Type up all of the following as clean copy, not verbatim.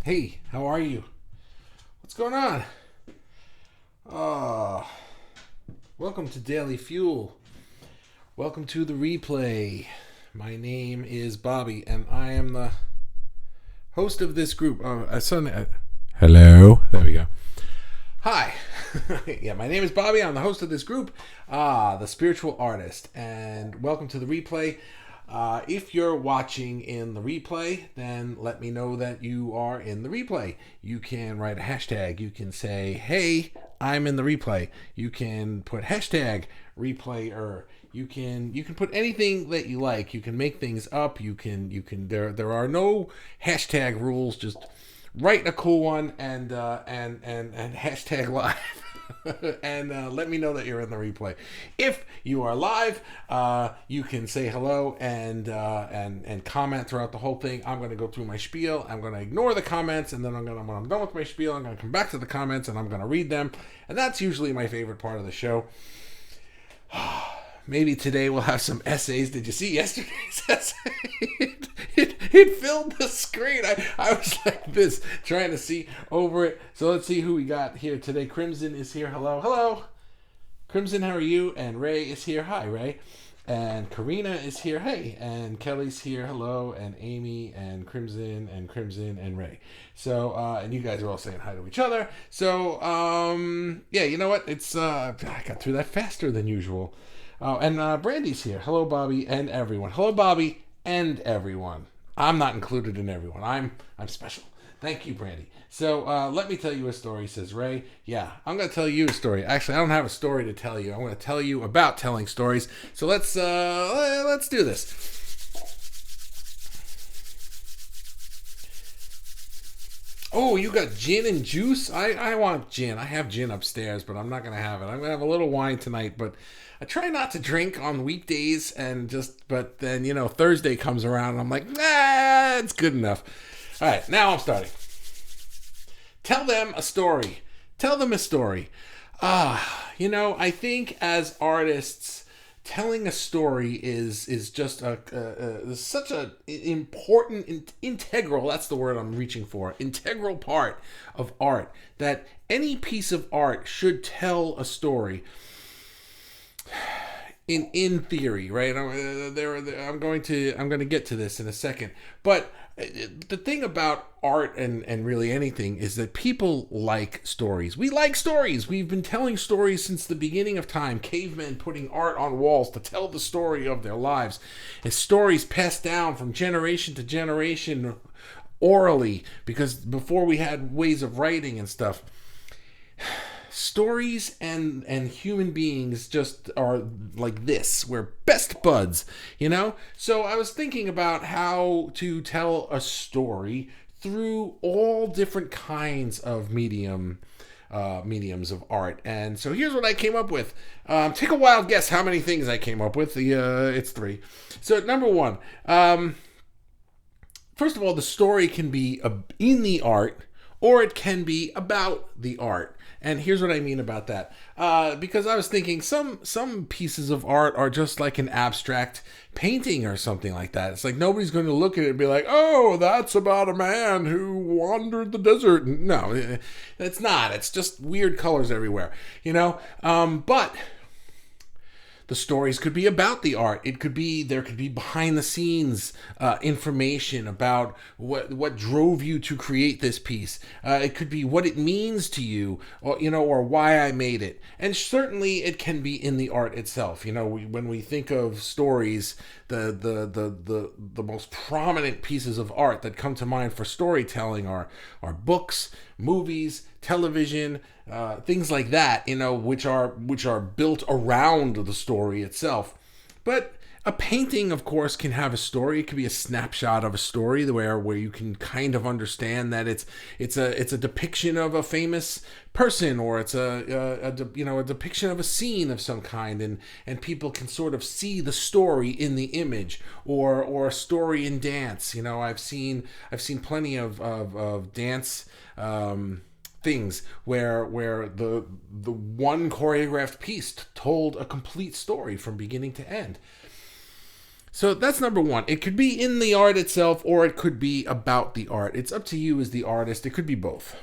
Hey, how are you? What's going on? Ah, welcome to Daily Fuel. Welcome to the replay. My name is Bobby, and I am the host of this group. Hello. There we go. Hi. Yeah, my name is Bobby. I'm the host of this group, the Spiritual Artist, and welcome to the replay. If you're watching in the replay, then let me know that you are in the replay. You can write a hashtag. You can say, "Hey, I'm in the replay." You can put hashtag replayer. You can put anything that you like. You can make things up. There are no hashtag rules. Just write a cool one and hashtag live. And let me know that you're in the replay. If you are live, you can say hello and comment throughout the whole thing. I'm going to go through my spiel. I'm going to ignore the comments, and then when I'm done with my spiel, I'm going to come back to the comments and I'm going to read them. And that's usually my favorite part of the show. Maybe today we'll have some essays. Did you see yesterday's essay? It filled the screen. I was like this, trying to see over it. So let's see who we got here today. Crimson is here. Hello. Hello. Crimson, how are you? And Ray is here. Hi, Ray. And Karina is here. Hey. And Kelly's here. Hello. And Amy and Crimson and Ray. So, and you guys are all saying hi to each other. So, yeah, you know what? I got through that faster than usual. Oh, and Brandy's here. Hello, Bobby and everyone. Hello, Bobby and everyone. I'm not included in everyone. I'm special. Thank you, Brandy. So let me tell you a story, says Ray. Yeah, I'm going to tell you a story. Actually, I don't have a story to tell you. I'm going to tell you about telling stories. So let's do this. Oh, you got gin and juice? I want gin. I have gin upstairs, but I'm not going to have it. I'm going to have a little wine tonight, but I try not to drink on weekdays but then, Thursday comes around and I'm like, nah, it's good enough. All right, now I'm starting. Tell them a story. Tell them a story. I think as artists, telling a story is just such a important integral, that's the word I'm reaching for, integral part of art, that any piece of art should tell a story. In theory, right? I'm going to get to this in a second, but the thing about art and really anything is that people like stories. We like stories. We've been telling stories since the beginning of time. Cavemen putting art on walls to tell the story of their lives. And stories passed down from generation to generation orally, because before we had ways of writing and stuff. Stories and human beings just are like this. We're best buds, So I was thinking about how to tell a story through all different kinds of mediums of art. And so here's what I came up with. Take a wild guess how many things I came up with. It's 3. So number 1, first of all, the story can be in the art, or it can be about the art. And here's what I mean about that. Because I was thinking some pieces of art are just like an abstract painting or something like that. It's like nobody's going to look at it and be like, oh, that's about a man who wandered the desert. No, it's not. It's just weird colors everywhere, But the stories could be about the art. There could be behind the scenes information about what drove you to create this piece. It could be what it means to you, or why I made it. And certainly it can be in the art itself. When we think of stories, the most prominent pieces of art that come to mind for storytelling are books, movies, television, things like that, which are built around the story itself. But a painting, of course, can have a story. It could be a snapshot of a story where you can kind of understand that it's a depiction of a famous person, or it's a depiction of a scene of some kind, and people can sort of see the story in the image, or a story in dance. I've seen plenty of dance things where the one choreographed piece told a complete story from beginning to end. So that's number one. It could be in the art itself, or it could be about the art. It's up to you as the artist. It could be both.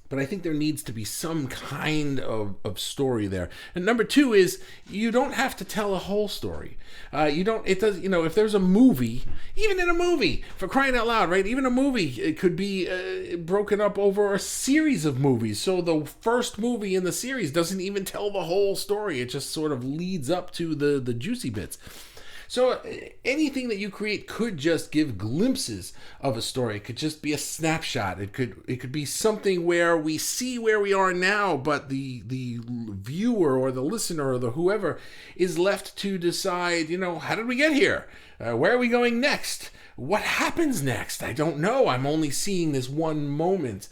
But I think there needs to be some kind of story there. And number two is you don't have to tell a whole story. If there's a movie, even in a movie, for crying out loud, right? Even a movie, it could be broken up over a series of movies. So the first movie in the series doesn't even tell the whole story. It just sort of leads up to the juicy bits. So anything that you create could just give glimpses of a story. It could just be a snapshot. It could be something where we see where we are now, but the viewer or the listener or the whoever is left to decide, how did we get here? Where are we going next? What happens next? I don't know. I'm only seeing this one moment.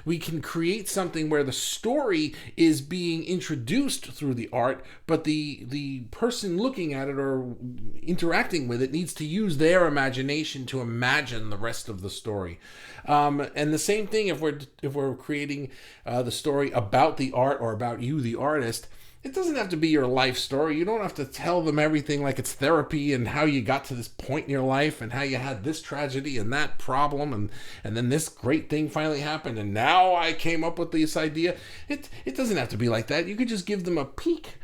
We can create something where the story is being introduced through the art, but the person looking at it or interacting with it needs to use their imagination to imagine the rest of the story. And the same thing if we're creating the story about the art or about you, the artist. It doesn't have to be your life story. You don't have to tell them everything like it's therapy and how you got to this point in your life and how you had this tragedy and that problem and then this great thing finally happened and now I came up with this idea. It doesn't have to be like that. You could just give them a peek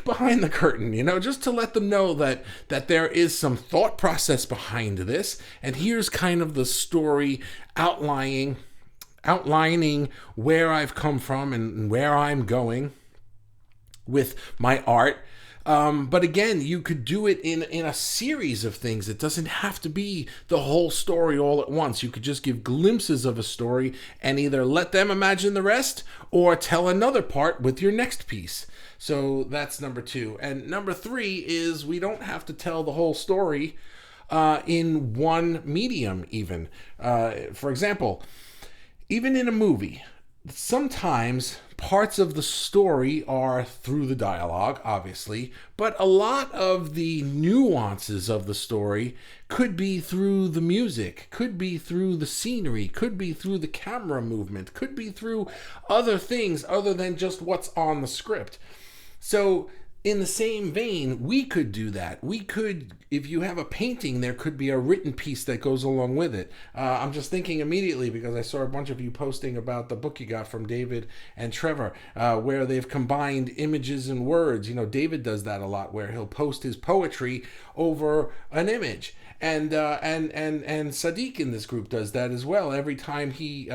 behind the curtain, just to let them know that there is some thought process behind this, and here's kind of the story outlining where I've come from and where I'm going with my art. But again, you could do it in a series of things. It doesn't have to be the whole story all at once. You could just give glimpses of a story and either let them imagine the rest or tell another part with your next piece. So that's number two. And number three is we don't have to tell the whole story in one medium even. For example, even in a movie, sometimes parts of the story are through the dialogue, obviously, but a lot of the nuances of the story could be through the music, could be through the scenery, could be through the camera movement, could be through other things other than just what's on the script. So in the same vein, we could do that. We could, if you have a painting, there could be a written piece that goes along with it. I'm just thinking immediately because I saw a bunch of you posting about the book you got from David and Trevor, where they've combined images and words. David does that a lot, where he'll post his poetry over an image. And Sadiq in this group does that as well. Every time he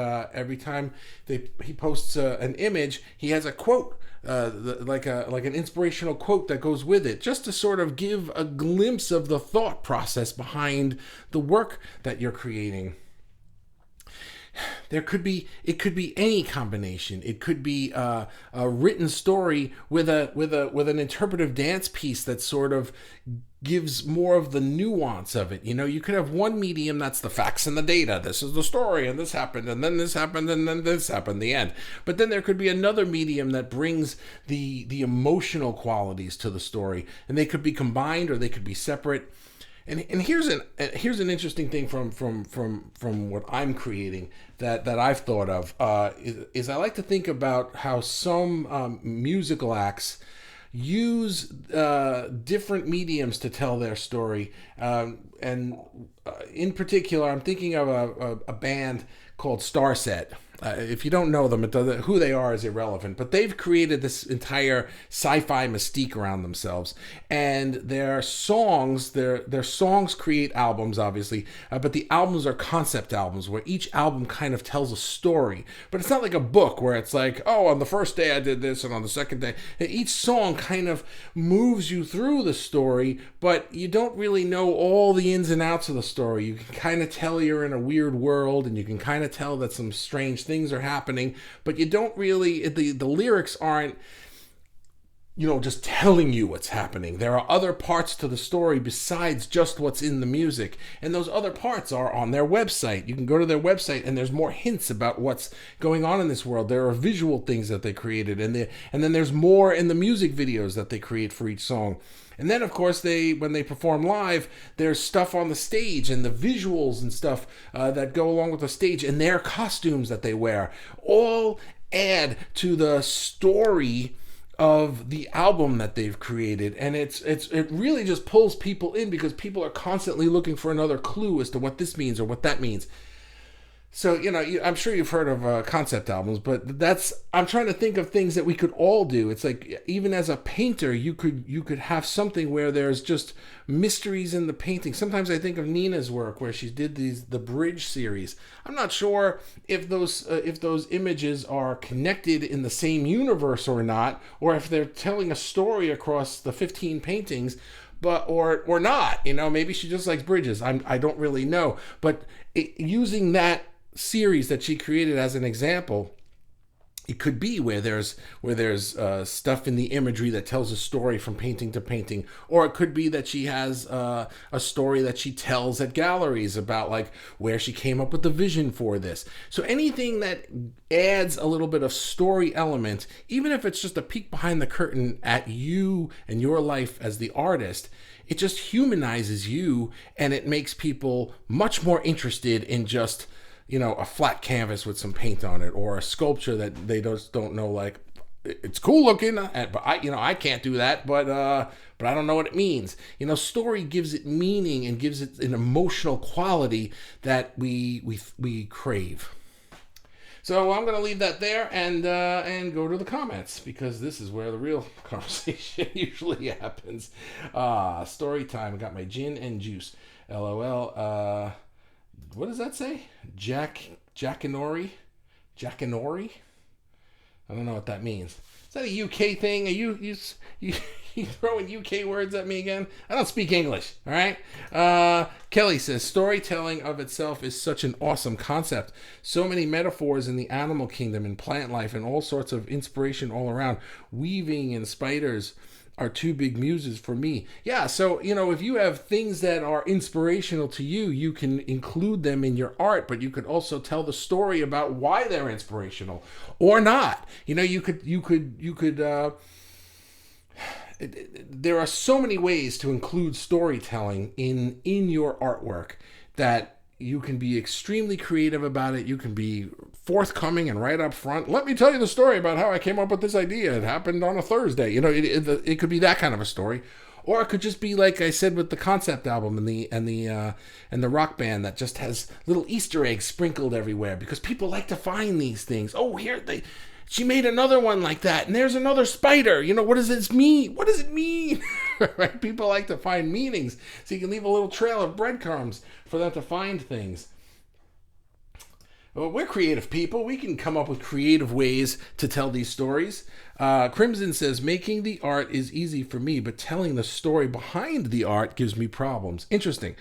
posts an image, he has a quote. Like an inspirational quote that goes with it, just to sort of give a glimpse of the thought process behind the work that you're creating. It could be any combination. It could be a written story with an interpretive dance piece that sort of gives more of the nuance of it. You could have one medium that's the facts and the data. This is the story, and this happened, and then this happened, and then this happened, the end. But then there could be another medium that brings the emotional qualities to the story, and they could be combined or they could be separate. And here's an interesting thing from what I'm creating that I've thought of is I like to think about how some musical acts use different mediums to tell their story, and in particular, I'm thinking of a band called Starset. If you don't know them, who they are is irrelevant, but they've created this entire sci-fi mystique around themselves, and their songs create albums, obviously, but the albums are concept albums where each album kind of tells a story, but it's not like a book where it's like, oh, on the first day I did this, and on the second day. Each song kind of moves you through the story, but you don't really know all the ins and outs of the story. You can kind of tell you're in a weird world, and you can kind of tell that some strange things are happening, but you don't really, the lyrics aren't, just telling you what's happening. There are other parts to the story besides just what's in the music, and those other parts are on their website. You can go to their website and there's more hints about what's going on in this world. There are visual things that they created, and then there's more in the music videos that they create for each song. And then, of course, when they perform live, there's stuff on the stage and the visuals and stuff that go along with the stage and their costumes that they wear all add to the story of the album that they've created, and it really just pulls people in because people are constantly looking for another clue as to what this means or what that means. So, I'm sure you've heard of concept albums, but I'm trying to think of things that we could all do. It's like, even as a painter, you could have something where there's just mysteries in the painting. Sometimes I think of Nina's work where she did the bridge series. I'm not sure if those images are connected in the same universe or not, or if they're telling a story across the 15 paintings, but or not. Maybe she just likes bridges. I don't really know, but using that series that she created as an example, it could be where there's stuff in the imagery that tells a story from painting to painting, or it could be that she has a story that she tells at galleries about like where she came up with the vision for this. So anything that adds a little bit of story element, even if it's just a peek behind the curtain at you and your life as the artist, it just humanizes you, and it makes people much more interested in just a flat canvas with some paint on it, or a sculpture that they just don't know, like, it's cool looking, but I can't do that, but I don't know what it means. Story gives it meaning and gives it an emotional quality that we crave. So I'm going to leave that there and go to the comments, because this is where the real conversation usually happens. Story time. I got my gin and juice. LOL. What does that say? Jackanori? I don't know what that means. Is that a UK thing? Are you throwing UK words at me again? I don't speak English, all right? Kelly says, storytelling of itself is such an awesome concept. So many metaphors in the animal kingdom and plant life, and all sorts of inspiration all around. Weaving and spiders are two big muses for me. Yeah, so, if you have things that are inspirational to you, you can include them in your art, but you could also tell the story about why they're inspirational or not. You could there are so many ways to include storytelling in your artwork that you can be extremely creative about it. You can be forthcoming and right up front. Let me tell you the story about how I came up with this idea. It happened on a Thursday. It could be that kind of a story, or it could just be like I said with the concept album and the rock band that just has little Easter eggs sprinkled everywhere because people like to find these things. Oh, she made another one like that, and there's another spider. What does this mean? What does it mean? Right? People like to find meanings, so you can leave a little trail of breadcrumbs for them to find things. Well, we're creative people. We can come up with creative ways to tell these stories. Crimson says, making the art is easy for me, but telling the story behind the art gives me problems. Interesting.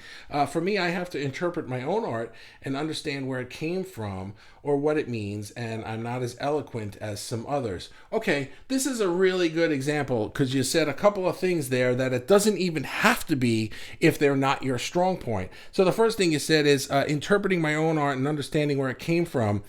For me, I have to interpret my own art and understand where it came from or what it means, and I'm not as eloquent as some others. Okay, this is a really good example because you said a couple of things there that it doesn't even have to be if they're not your strong point. So the first thing you said is interpreting my own art and understanding where it came from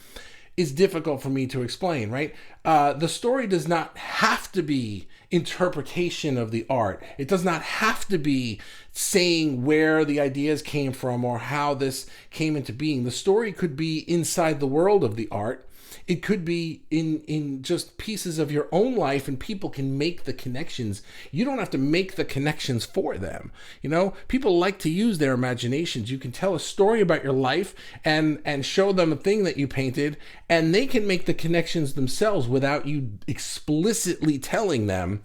is difficult for me to explain, right? The story does not have to be interpretation of the art. It does not have to be saying where the ideas came from or how this came into being. The story could be inside the world of the art. It could be in just pieces of your own life, and people can make the connections. You don't have to make the connections for them. People like to use their imaginations. You can tell a story about your life and show them a thing that you painted, and they can make the connections themselves without you explicitly telling them,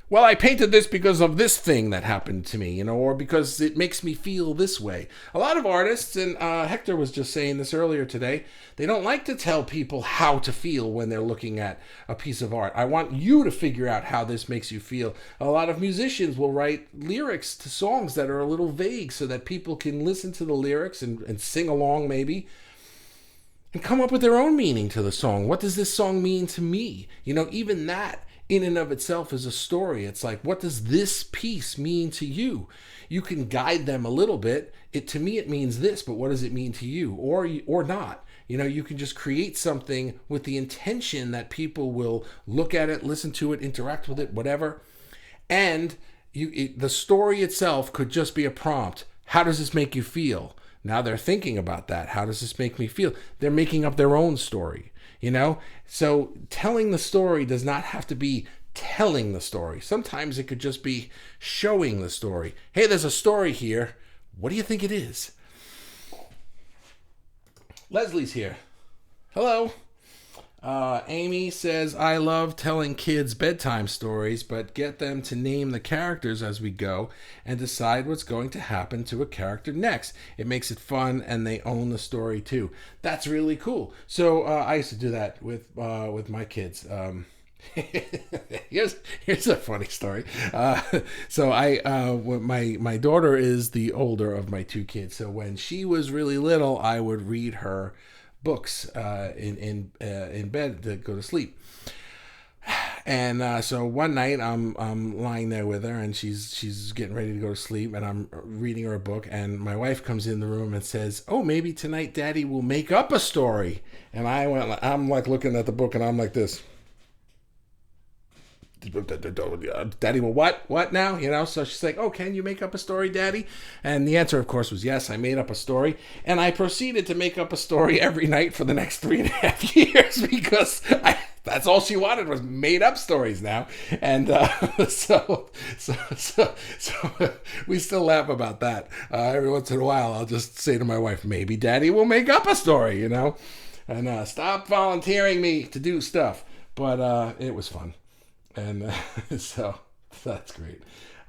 well, I painted this because of this thing that happened to me, or because it makes me feel this way. A lot of artists, and Hector was just saying this earlier today, they don't like to tell people how to feel when they're looking at a piece of art. I want you to figure out how this makes you feel. A lot of musicians will write lyrics to songs that are a little vague so that people can listen to the lyrics and sing along maybe, and come up with their own meaning to the song. What does this song mean to me? Even that in and of itself is a story. It's like, what does this piece mean to you? You can guide them a little bit. To me, it means this, but what does it mean to you? Or not. You can just create something with the intention that people will look at it, listen to it, interact with it, whatever. And the story itself could just be a prompt. How does this make you feel? Now they're thinking about that. How does this make me feel? They're making up their own story. So telling the story does not have to be telling the story. Sometimes it could just be showing the story. Hey, there's a story here. What do you think it is? Leslie's here. Hello. Amy says, I love telling kids bedtime stories, but get them to name the characters as we go and decide what's going to happen to a character next. It makes it fun and they own the story too. That's really cool. So I used to do that with my kids. Here's a funny story. So my daughter is the older of my two kids. So when she was really little, I would read her books in bed to go to sleep. And so one night I'm lying there with her and she's getting ready to go to sleep and I'm reading her a book and my wife comes in the room and says, "Oh, maybe tonight Daddy will make up a story." And I'm like looking at the book and I'm like this. Daddy will what now? So she's like, "Oh, can you make up a story, Daddy?" And the answer, of course, was yes. I made up a story, and I proceeded to make up a story every night for the next 3.5 years because that's all she wanted was made up stories now. And so we still laugh about that. Every once in a while, I'll just say to my wife, "Maybe Daddy will make up a story," and stop volunteering me to do stuff. But it was fun. And so that's great.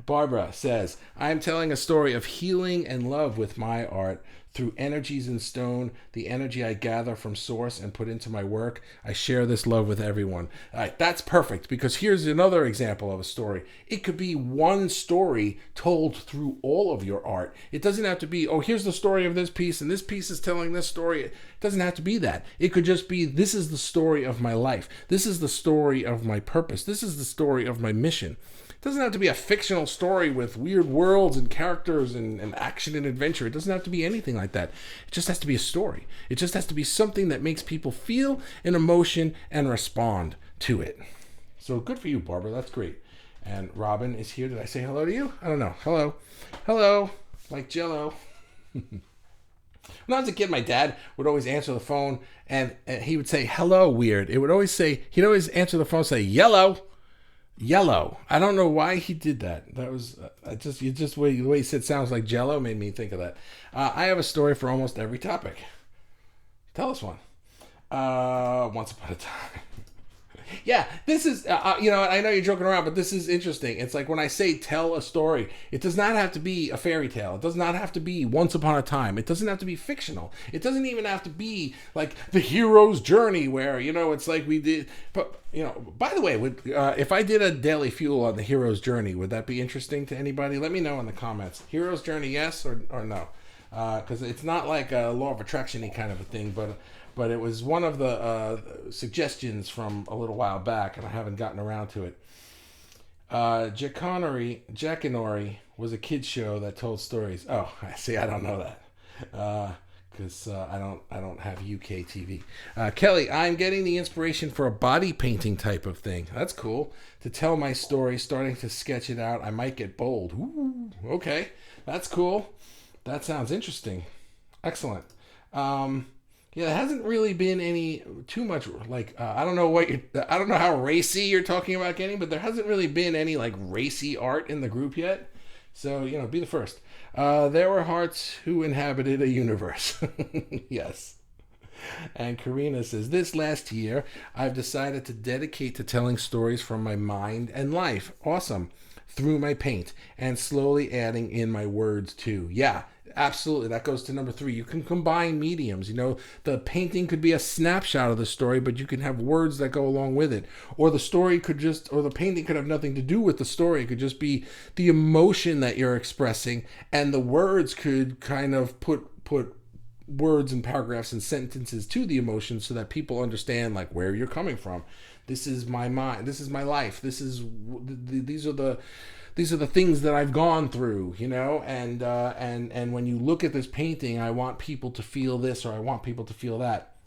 Barbara says, I'm telling a story of healing and love with my art through energies in stone, the energy I gather from source and put into my work. I share this love with everyone. All right, that's perfect because here's another example of a story. It could be one story told through all of your art. It doesn't have to be, oh, here's the story of this piece and this piece is telling this story. It doesn't have to be that. It could just be, this is the story of my life. This is the story of my purpose. This is the story of my mission. It doesn't have to be a fictional story with weird worlds and characters and action and adventure. It doesn't have to be anything like that. It just has to be a story. It just has to be something that makes people feel an emotion and respond to it. So good for you, Barbara. That's great. And Robin is here. Did I say hello to you? I don't know. Hello. Hello. Like Jello. When I was a kid, my dad would always answer the phone and he would say hello weird. He'd always answer the phone and say yellow. Yellow. I don't know why he did that. That was the way he said sounds like Jello made me think of that. I have a story for almost every topic. Tell us one. Once upon a time. Yeah, this is, I know you're joking around, but this is interesting. It's like when I say tell a story, it does not have to be a fairy tale. It does not have to be once upon a time. It doesn't have to be fictional. It doesn't even have to be like the hero's journey where, it's like we did. But, by the way, if I did a Daily Fuel on the hero's journey, would that be interesting to anybody? Let me know in the comments. Hero's journey, yes or no? Because it's not like a law of attraction-y kind of a thing, but it was one of the suggestions from a little while back, and I haven't gotten around to it. Jack Connery was a kid's show that told stories. Oh, I see. I don't know that because I don't have UK TV. Kelly, I'm getting the inspiration for a body painting type of thing. That's cool. To tell my story, starting to sketch it out. I might get bold. Ooh, okay, that's cool. That sounds interesting. Excellent. Yeah, there hasn't really been any too much I don't know how racy you're talking about getting, but there hasn't really been any like racy art in the group yet. So, be the first. There were hearts who inhabited a universe. Yes. And Karina says, this last year, I've decided to dedicate to telling stories from my mind and life. Awesome. Through my paint and slowly adding in my words too. Yeah, absolutely. That goes to number 3. You can combine mediums. The painting could be a snapshot of the story, but you can have words that go along with it. Or the painting could have nothing to do with the story. It could just be the emotion that you're expressing, and the words could kind of put words and paragraphs and sentences to the emotion so that people understand like where you're coming from. This is my mind. This is my life. These are the things that I've gone through, and when you look at this painting, I want people to feel this or I want people to feel that.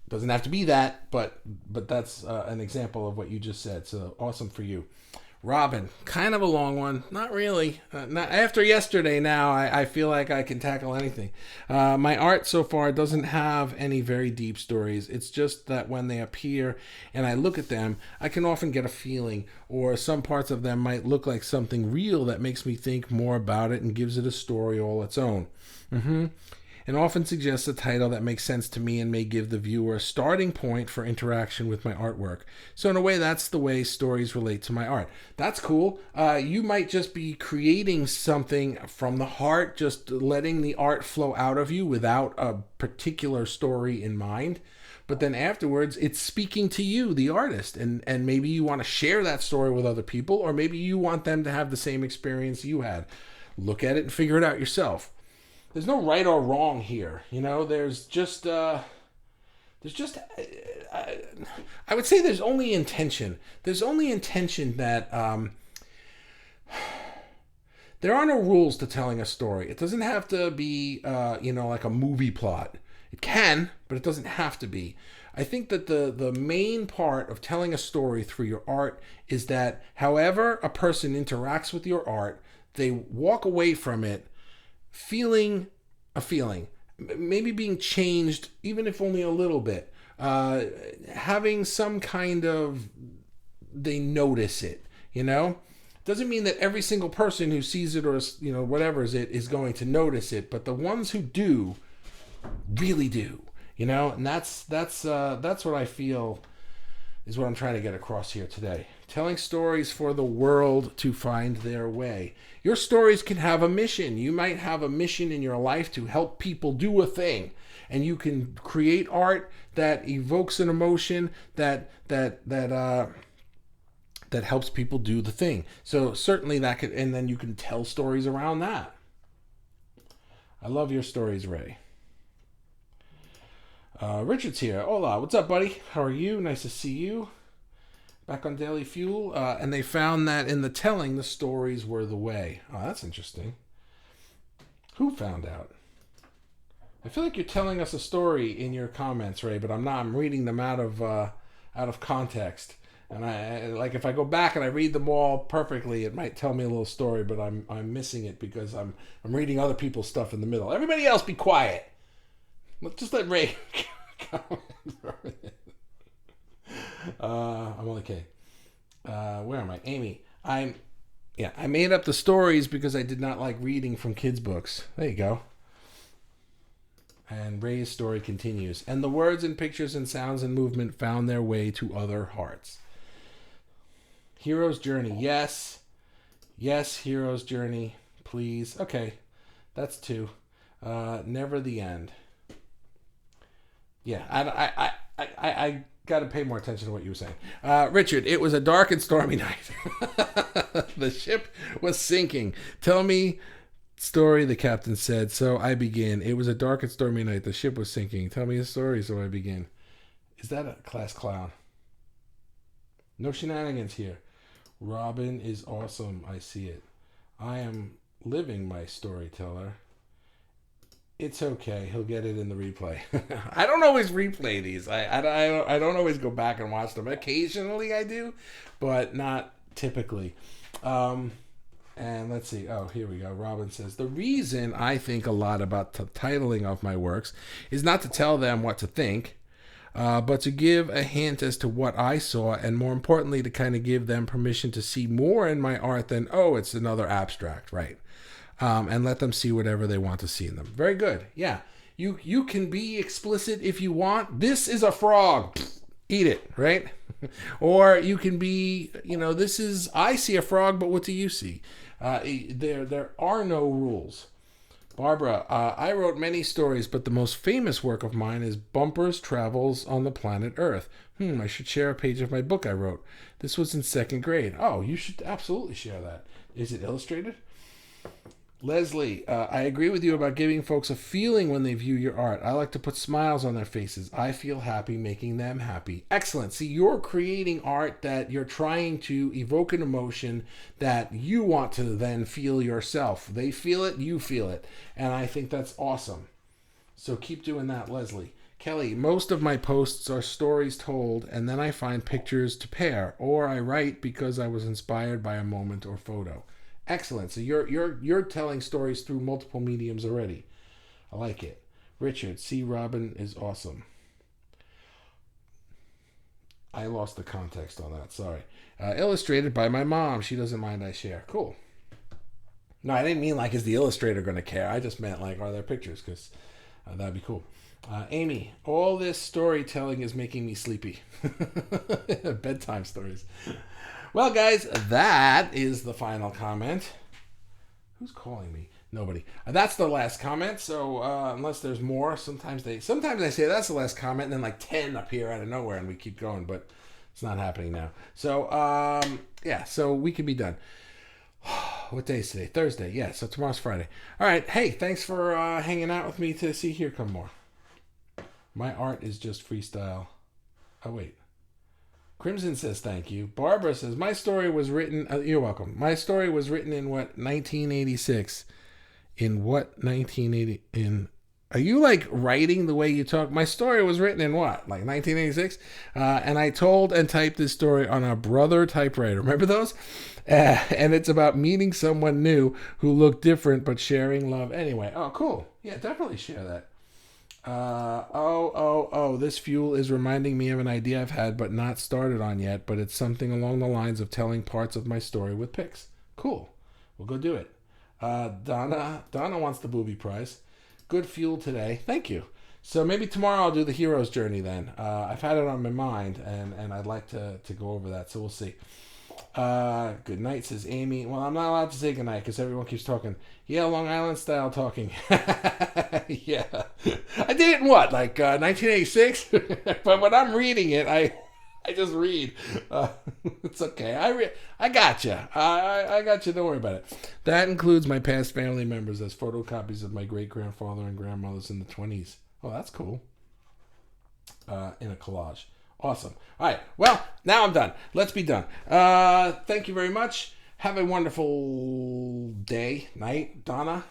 Doesn't have to be that, but that's an example of what you just said. So awesome for you. Robin, kind of a long one. Not really. Not after yesterday. Now I feel like I can tackle anything. My art so far doesn't have any very deep stories. It's just that when they appear and I look at them, I can often get a feeling, or some parts of them might look like something real that makes me think more about it and gives it a story all its own. And often suggests a title that makes sense to me and may give the viewer a starting point for interaction with my artwork. So in a way, that's the way stories relate to my art. That's cool. You might just be creating something from the heart, just letting the art flow out of you without a particular story in mind. But then afterwards, it's speaking to you, the artist, and maybe you want to share that story with other people, or maybe you want them to have the same experience you had. Look at it and figure it out yourself. There's no right or wrong here, there's just I would say there's only intention. There's only intention that there are no rules to telling a story. It doesn't have to be like a movie plot. It can, but it doesn't have to be. I think that the main part of telling a story through your art is that however a person interacts with your art, they walk away from it feeling a feeling, maybe being changed, even if only a little bit, having some kind of, they notice it, doesn't mean that every single person who sees it or whatever is going to notice it, but the ones who do really do, and that's what I feel is what I'm trying to get across here today. Telling stories for the world to find their way. Your stories can have a mission. You might have a mission in your life to help people do a thing. And you can create art that evokes an emotion that helps people do the thing. So certainly that could, and then you can tell stories around that. I love your stories, Ray. Richard's here. Hola, what's up, buddy? How are you? Nice to see you. Back on Daily Fuel. And they found that in the telling, the stories were the way. Oh, that's interesting. Who found out? I feel like you're telling us a story in your comments, Ray, but I'm not. I'm reading them out of context. And if I go back and I read them all perfectly, it might tell me a little story, but I'm missing it because I'm reading other people's stuff in the middle. Everybody else, be quiet. Just let Ray comment. I'm only kidding. Where am I? Amy. I made up the stories because I did not like reading from kids' books. There you go. And Ray's story continues. And the words and pictures and sounds and movement found their way to other hearts. Hero's Journey. Yes. Yes, Hero's Journey. Please. Okay. That's 2. Never the End. Yeah, I got to pay more attention to what you were saying. Richard, it was a dark and stormy night. The ship was sinking. Tell me story, the captain said. So I begin. It was a dark and stormy night. The ship was sinking. Tell me a story, so I begin. Is that a class clown? No shenanigans here. Robin is awesome. I see it. I am living my storyteller. It's okay. He'll get it in the replay. I don't always replay these. I don't always go back and watch them. Occasionally I do, but not typically. And let's see. Oh, here we go. Robin says, the reason I think a lot about the titling of my works is not to tell them what to think, but to give a hint as to what I saw, and more importantly, to kind of give them permission to see more in my art than, oh, it's another abstract, right? And let them see whatever they want to see in them. Very good. Yeah. You can be explicit if you want. This is a frog. Eat it, right? Or you can be, this is, I see a frog, but what do you see? There are no rules. Barbara, I wrote many stories, but the most famous work of mine is Bumper's Travels on the Planet Earth. I should share a page of my book I wrote. This was in 2nd grade. Oh, you should absolutely share that. Is it illustrated? Leslie, I agree with you about giving folks a feeling when they view your art. I like to put smiles on their faces. I feel happy making them happy. Excellent. See, you're creating art that you're trying to evoke an emotion that you want to then feel yourself. They feel it, you feel it. And I think that's awesome. So keep doing that, Leslie. Kelly, most of my posts are stories told, and then I find pictures to pair, or I write because I was inspired by a moment or photo. Excellent. So you're telling stories through multiple mediums already. I like it. Richard, see Robin is awesome. I lost the context on that. Sorry. Illustrated by my mom. She doesn't mind I share. Cool. No, I didn't mean like is the illustrator going to care. I just meant like are there pictures because that'd be cool. Amy, all this storytelling is making me sleepy. Bedtime stories. Well, guys, that is the final comment. Who's calling me? Nobody. That's the last comment. So unless there's more, sometimes they say that's the last comment, and then like 10 appear out of nowhere, and we keep going. But it's not happening now. So yeah, so we can be done. What day is today? Thursday. Yeah. So tomorrow's Friday. All right. Hey, thanks for hanging out with me to see Here Come More. My art is just freestyle. Oh wait. Crimson says thank you. Barbara says my story was written. You're welcome. My story was written in what 1986. In what 1980? In are you like writing the way you talk? My story was written in what, like 1986? And I told and typed this story on a Brother typewriter. Remember those? And it's about meeting someone new who looked different but sharing love anyway. Oh, cool. Yeah, definitely share that. This fuel is reminding me of an idea I've had but not started on yet, but it's something along the lines of telling parts of my story with pics. Cool. We'll go do it. Donna wants the booby prize. Good fuel today. Thank you. So maybe tomorrow I'll do the hero's journey then. I've had it on my mind and I'd like to go over that, so we'll see. Good night, says Amy. Well, I'm not allowed to say good night because everyone keeps talking. Yeah, Long Island style talking. Yeah. I did it in what, like 1986? But when I'm reading it, I just read. It's okay. I got you. I got you. Don't worry about it. That includes my past family members as photocopies of my great-grandfather and grandmothers in the 20s. Oh, that's cool. In a collage. Awesome. All right. Well, now I'm done. Let's be done. Thank you very much. Have a wonderful day, night, Donna,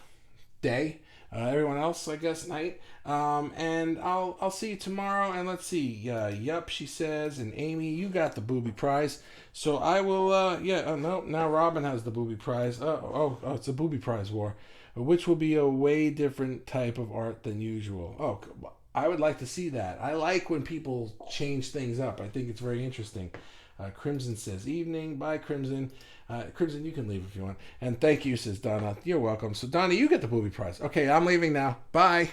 day. Everyone else, I guess, night. And I'll see you tomorrow. And let's see. Yup, she says. And Amy, you got the booby prize. So I will. No. Now Robin has the booby prize. It's a booby prize war, which will be a way different type of art than usual. Oh, I would like to see that. I like when people change things up. I think it's very interesting. Crimson says, evening. Bye, Crimson. Crimson, you can leave if you want. And thank you, says Donna. You're welcome. So, Donna, you get the booby prize. Okay, I'm leaving now. Bye.